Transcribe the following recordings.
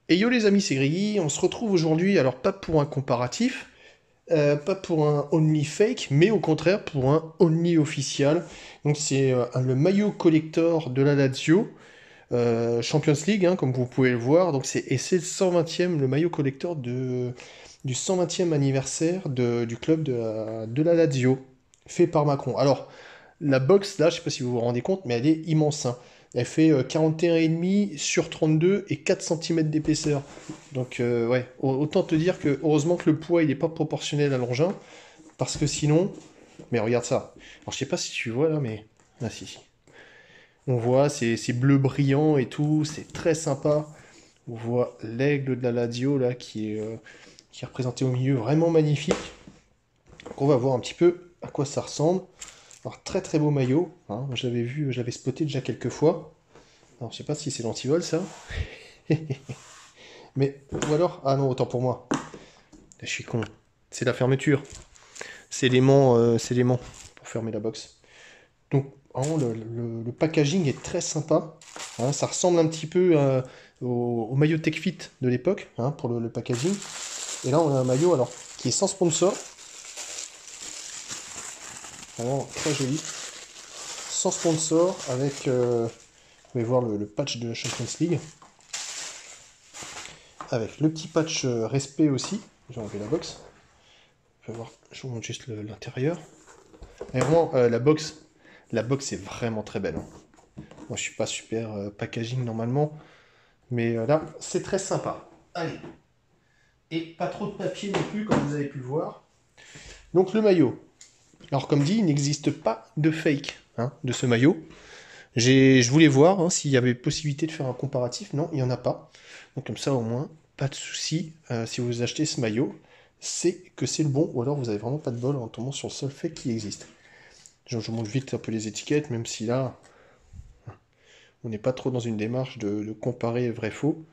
Et yo les amis, c'est Griggy, on se retrouve aujourd'hui, alors pas pour un comparatif, pas pour un only fake, mais au contraire pour un only official. Donc c'est le maillot collector de la Lazio, Champions League, hein, comme vous pouvez le voir. Donc c'est le 120e, le maillot collector du 120e anniversaire du club de la Lazio, fait par Macron. Alors, la box, là, je sais pas si vous vous rendez compte, mais elle est immense, hein. Elle fait 41,5 sur 32 et 4 cm d'épaisseur. Donc, ouais, autant te dire que heureusement que le poids, il n'est pas proportionnel à l'engin, parce que sinon... Mais regarde ça. Alors, je sais pas si tu vois là, mais... Ah, si, si. On voit, c'est bleu brillant et tout, c'est très sympa. On voit l'aigle de la Lazio, là, qui est représenté au milieu, vraiment magnifique. Donc, on va voir un petit peu à quoi ça ressemble. Alors, très très beau maillot, hein. Moi, je l'avais vu, je l'avais spoté déjà quelques fois. Alors, je sais pas si c'est l'antivol ça. Mais, ou alors, ah non, autant pour moi. Je suis con. C'est la fermeture. C'est l'aimant pour fermer la box. Donc, vraiment, le packaging est très sympa, hein. Ça ressemble un petit peu au maillot TechFit de l'époque, hein, pour le packaging. Et là, on a un maillot alors qui est sans sponsor. Vraiment très joli. Sans sponsor, avec, vous pouvez voir le patch de Champions League. Avec le petit patch respect aussi. J'ai enlevé la box. Je vais voir, je vous montre juste l'intérieur. Et vraiment, la box est vraiment très belle, hein. Moi, je suis pas super packaging normalement, mais là, c'est très sympa. Allez. Et pas trop de papier non plus, comme vous avez pu le voir. Donc le maillot. Alors comme dit, il n'existe pas de fake, hein, de ce maillot. Je voulais voir, hein, s'il y avait possibilité de faire un comparatif. Non, il n'y en a pas. Donc comme ça au moins, pas de souci. Si vous achetez ce maillot, c'est que c'est le bon, ou alors vous avez vraiment pas de bol en tombant sur le seul fake qui existe. Je vous montre vite un peu les étiquettes, même si là, on n'est pas trop dans une démarche de comparer vrai-faux.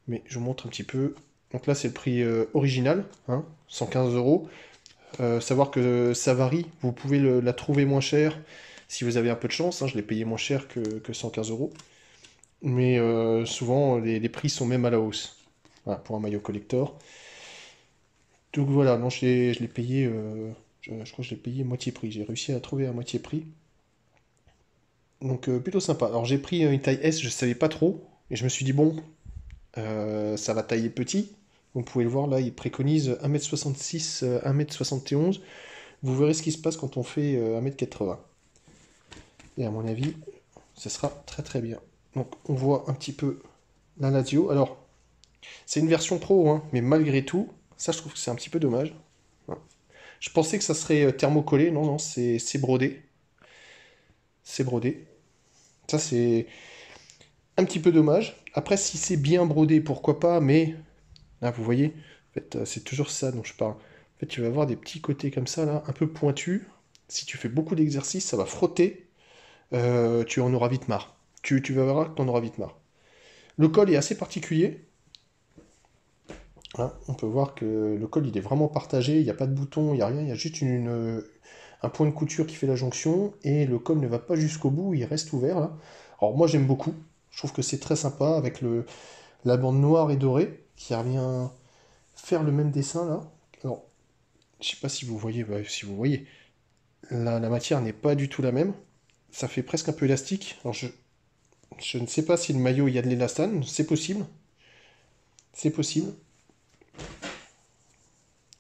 Mais je vous montre un petit peu. Donc là, c'est le prix original, hein, 115 euros. Savoir que ça varie, vous pouvez la trouver moins cher si vous avez un peu de chance, hein. Je l'ai payé moins cher que 115 euros. Mais souvent, les prix sont même à la hausse, voilà, pour un maillot collector. Donc voilà, non, je l'ai payé, je crois que je l'ai payé moitié prix. J'ai réussi à la trouver à moitié prix. Donc plutôt sympa. Alors j'ai pris une taille S, je savais pas trop. Et je me suis dit, bon, ça va tailler petit. Vous pouvez le voir là, il préconise 1m66, 1m71. Vous verrez ce qui se passe quand on fait 1m80. Et à mon avis, ce sera très très bien. Donc on voit un petit peu la Lazio. Alors, c'est une version pro, hein, mais malgré tout, ça je trouve que c'est un petit peu dommage. Hein. Je pensais que ça serait thermocollé. Non, non, c'est brodé. C'est brodé. Ça c'est un petit peu dommage. Après, si c'est bien brodé, pourquoi pas, mais là, vous voyez, en fait, c'est toujours ça dont je parle. En fait, tu vas avoir des petits côtés comme ça, là, un peu pointus. Si tu fais beaucoup d'exercices, ça va frotter. Tu en auras vite marre. Tu vas voir que tu en auras vite marre. Le col est assez particulier. Hein, on peut voir que le col il est vraiment partagé. Il n'y a pas de bouton, il n'y a rien. Il y a juste un point de couture qui fait la jonction. Et le col ne va pas jusqu'au bout, il reste ouvert là. Alors moi j'aime beaucoup. Je trouve que c'est très sympa avec la bande noire et dorée qui revient faire le même dessin là. Alors, je sais pas si vous voyez, bah, si vous voyez. La matière n'est pas du tout la même. Ça fait presque un peu élastique. Alors je ne sais pas si le maillot il y a de l'élastane, c'est possible. C'est possible.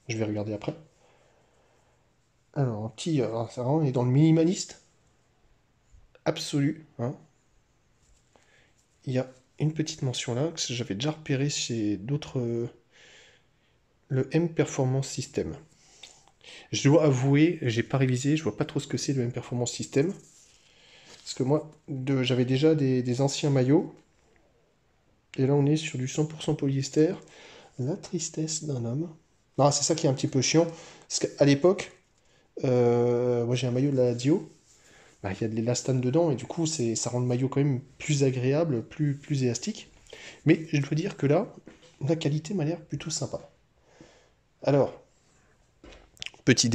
Je vais regarder après. Alors, un petit. Alors, ça, on est dans le minimaliste absolu, hein. Il y a une petite mention là que j'avais déjà repéré chez d'autres. Le M Performance System. Je dois avouer, j'ai pas révisé, je vois pas trop ce que c'est le M Performance System. Parce que moi, j'avais déjà des anciens maillots. Et là, on est sur du 100% polyester. La tristesse d'un homme. Non, c'est ça qui est un petit peu chiant. Parce qu'à l'époque, moi j'ai un maillot de la Dio. Bah, il y a de l'élastane dedans et du coup, ça rend le maillot quand même plus agréable, plus élastique. Mais je dois dire que là, la qualité m'a l'air plutôt sympa. Alors, petit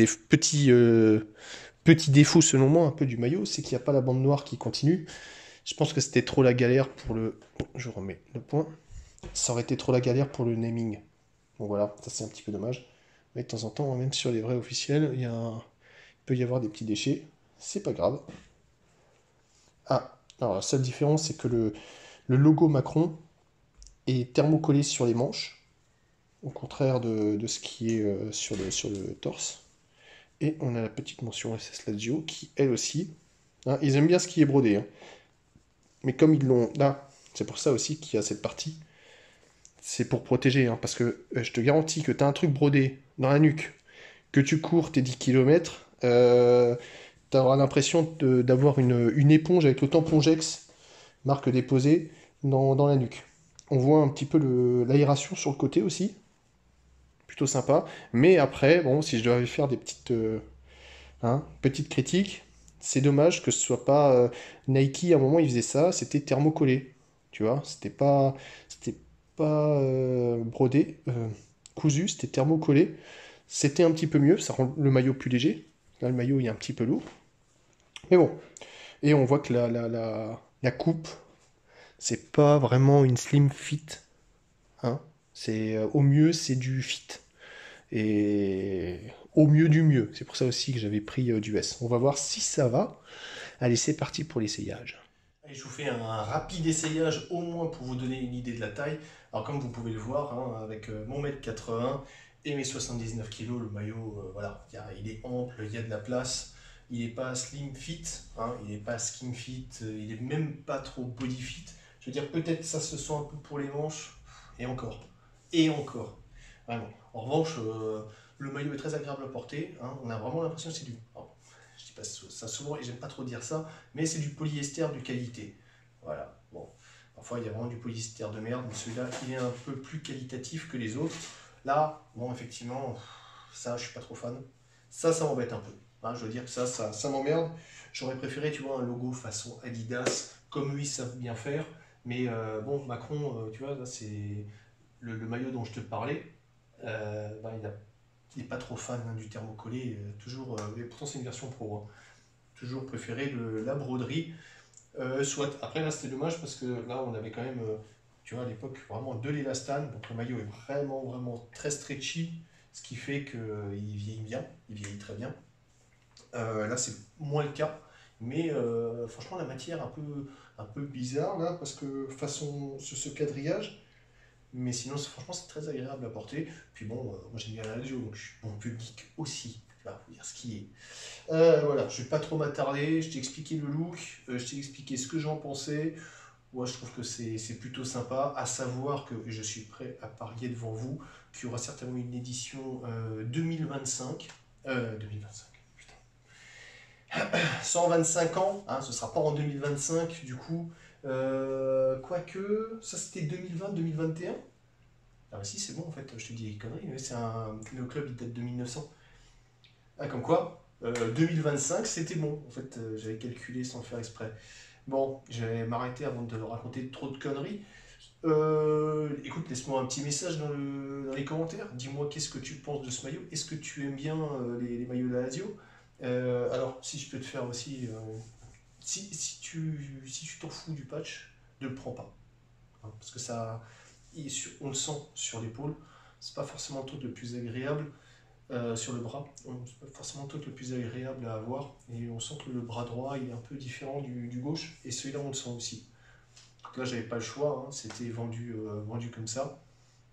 défaut selon moi un peu du maillot, c'est qu'il n'y a pas la bande noire qui continue. Je pense que c'était trop la galère pour le... Je remets le point. Ça aurait été trop la galère pour le naming. Donc voilà, ça c'est un petit peu dommage. Mais de temps en temps, même sur les vrais officiels, il peut y avoir des petits déchets. C'est pas grave. Ah, alors la seule différence, c'est que le logo Macron est thermocollé sur les manches, au contraire de ce qui est sur le torse. Et on a la petite mention SS Lazio qui, elle aussi, hein, ils aiment bien ce qui est brodé. Hein. Mais comme ils l'ont là, c'est pour ça aussi qu'il y a cette partie. C'est pour protéger, hein, parce que je te garantis que tu as un truc brodé dans la nuque, que tu cours tes 10 km, tu auras l'impression d'avoir une éponge avec le tampon Jex, marque déposée, dans la nuque. On voit un petit peu l'aération sur le côté aussi, plutôt sympa. Mais après, bon, si je devais faire des petites critiques, c'est dommage que ce soit pas Nike, à un moment il faisait ça, c'était thermocollé. Tu vois, c'était pas brodé, cousu, c'était thermocollé. C'était un petit peu mieux, ça rend le maillot plus léger. Là, le maillot il est un petit peu lourd. Mais bon. Et on voit que la coupe, c'est pas vraiment une slim fit. Hein. Au mieux, c'est du fit. Et au mieux du mieux. C'est pour ça aussi que j'avais pris du S. On va voir si ça va. Allez, c'est parti pour l'essayage. Allez, je vous fais un rapide essayage, au moins pour vous donner une idée de la taille. Alors comme vous pouvez le voir, hein, avec mon mètre 80 et mes 79 kilos, le maillot, voilà, il est ample, il y a de la place. Il n'est pas slim fit, hein, il n'est pas skin fit, il n'est même pas trop body fit. Je veux dire, peut-être ça se sent un peu pour les manches, et encore. Et encore. Vraiment. En revanche, le maillot est très agréable à porter. Hein, on a vraiment l'impression que c'est du... Alors, je dis pas ça souvent et j'aime pas trop dire ça, mais c'est du polyester de qualité. Voilà. Bon. Parfois, il y a vraiment du polyester de merde, mais celui-là, il est un peu plus qualitatif que les autres. Là, bon, effectivement, ça, je suis pas trop fan. Ça m'embête un peu. Hein, je veux dire que ça m'emmerde. J'aurais préféré, tu vois, un logo façon Adidas, comme eux, ils savent bien faire. Mais bon, Macron, tu vois, là, c'est le maillot dont je te parlais. Ben, il n'est pas trop fan hein, du thermocollé. Toujours, et pourtant, c'est une version pro. Hein. Toujours préféré la broderie. Soit. Après, là, c'était dommage parce que là, on avait quand même, tu vois, à l'époque, vraiment de l'élastane. Donc, le maillot est vraiment, vraiment très stretchy. Ce qui fait qu'il vieillit bien. Il vieillit très bien. Là, c'est moins le cas. Mais franchement, la matière un peu bizarre là, parce que façon ce quadrillage. Mais sinon, franchement, c'est très agréable à porter. Puis bon, moi j'aime bien la radio, donc je suis bon public aussi. Tu vas vous dire ce qui est. Voilà, je vais pas trop m'attarder. Je t'ai expliqué le look, je t'ai expliqué ce que j'en pensais. Moi, je trouve que c'est plutôt sympa. À savoir que je suis prêt à parier devant vous qu'il y aura certainement une édition 2025. 2025. 125 ans, hein, ce sera pas en 2025 du coup. Quoique, ça c'était 2020-2021. Ah bah si, c'est bon en fait, je te dis des conneries, mais le club il date de 1900. Ah, comme quoi, 2025 c'était bon, en fait, j'avais calculé sans le faire exprès. Bon, je vais m'arrêter avant de raconter trop de conneries. Écoute, laisse-moi un petit message dans les commentaires. Dis-moi qu'est-ce que tu penses de ce maillot. Est-ce que tu aimes bien les maillots de la Lazio? Alors, si je peux te faire aussi. Si tu t'en fous du patch, ne le prends pas. Hein, parce que ça. On le sent sur l'épaule. C'est pas forcément le truc le plus agréable. Sur le bras, c'est pas forcément le truc le plus agréable à avoir. Et on sent que le bras droit il est un peu différent du gauche. Et celui-là, on le sent aussi. Donc là, j'avais pas le choix. Hein, c'était vendu comme ça.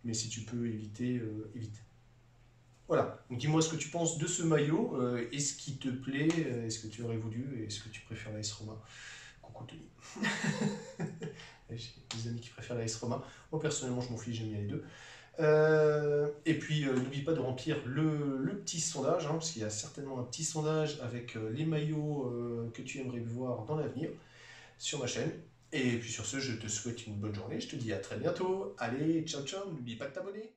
Mais si tu peux éviter, évite. Voilà, donc dis-moi ce que tu penses de ce maillot, est-ce qu'il te plaît, est-ce que tu aurais voulu, est-ce que tu préfères l'AS Roma? Coucou Tony. J'ai des amis qui préfèrent l'AS Roma, moi personnellement je m'en fiche, j'aime bien les deux. Et puis n'oublie pas de remplir le petit sondage, hein, parce qu'il y a certainement un petit sondage avec les maillots que tu aimerais voir dans l'avenir sur ma chaîne. Et puis sur ce, je te souhaite une bonne journée, je te dis à très bientôt, allez, ciao ciao, n'oublie pas de t'abonner.